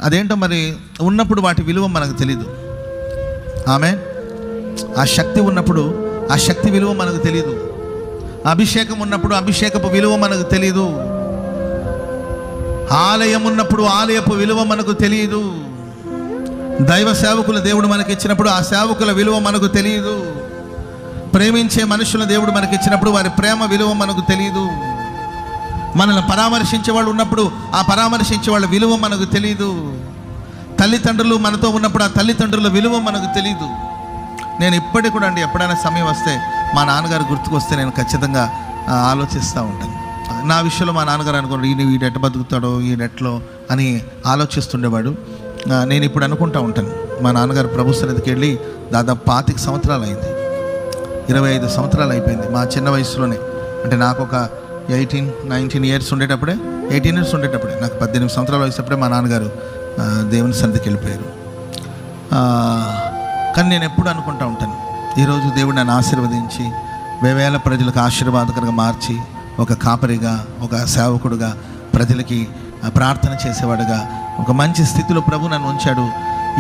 అదేంటో మరి, ఉన్నప్పుడు వాటి విలువ మనకు తెలీదు. ఆమె ఆ శక్తి ఉన్నప్పుడు ఆ శక్తి విలువ మనకు తెలీదు. అభిషేకం ఉన్నప్పుడు అభిషేకపు విలువ మనకు తెలీదు. ఆలయం ఉన్నప్పుడు ఆలయపు విలువ మనకు తెలియదు. దైవ సేవకులు దేవుడు మనకి ఇచ్చినప్పుడు ఆ సేవకుల విలువ మనకు తెలియదు. ప్రేమించే మనుషుల దేవుడు మనకి ఇచ్చినప్పుడు వారి ప్రేమ విలువ మనకు తెలియదు. మనల్ని పరామర్శించే వాళ్ళు ఉన్నప్పుడు ఆ పరామర్శించే వాళ్ళ విలువ మనకు తెలియదు. తల్లిదండ్రులు మనతో ఉన్నప్పుడు ఆ తల్లిదండ్రుల విలువ మనకు తెలియదు. నేను ఇప్పటికి కూడా అండి, ఎప్పుడైనా సమయం వస్తే మా నాన్నగారు గుర్తుకొస్తే నేను ఖచ్చితంగా ఆలోచిస్తూ ఉంటాను. నా విషయంలో మా నాన్నగారు అనుకోండి, వీడు ఎట్ట బతుకుతాడో ఈడెట్లో అని ఆలోచిస్తుండేవాడు. నేను ఇప్పుడు అనుకుంటూ ఉంటాను, మా నాన్నగారు ప్రభు సన్నిధికి వెళ్ళి దాదాపు 25 సంవత్సరాలు అయింది. 25 సంవత్సరాలు అయిపోయింది మా చిన్న వయసులోనే. అంటే నాకు ఒక 18-19 ఇయర్స్ ఉండేటప్పుడే, 18 ఇయర్స్ ఉండేటప్పుడే, నాకు 18 సంవత్సరాలు వయసప్పుడే మా నాన్నగారు దేవుని సన్నిధికి వెళ్ళిపోయారు. కానీ నేను ఎప్పుడు అనుకుంటూ ఉంటాను, ఈరోజు దేవుడు నన్ను ఆశీర్వదించి వేవేల ప్రజలకు ఆశీర్వాదకరంగా మార్చి, ఒక కాపరిగా, ఒక సేవకుడుగా, ప్రజలకి ప్రార్థన చేసేవాడుగా ఒక మంచి స్థితిలో ప్రభు నన్ను ఉంచాడు.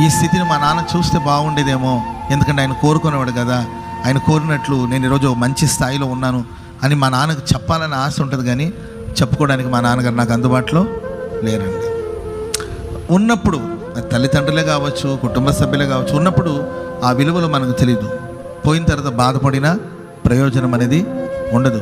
ఈ స్థితిని మా నాన్న చూస్తే బాగుండేదేమో, ఎందుకంటే ఆయన కోరుకునేవాడు కదా. ఆయన కోరినట్లు నేను ఈరోజు మంచి స్థాయిలో ఉన్నాను అని మా నాన్నకు చెప్పాలని ఆశ ఉంటుంది, కానీ చెప్పుకోవడానికి మా నాన్నగారు నాకు అందుబాటులో లేరండి. ఉన్నప్పుడు తల్లిదండ్రులే కావచ్చు, కుటుంబ సభ్యులే కావచ్చు, ఉన్నప్పుడు ఆ విలువలు మనకు తెలియదు. పోయిన తర్వాత బాధపడినా ప్రయోజనం అనేది ఉండదు.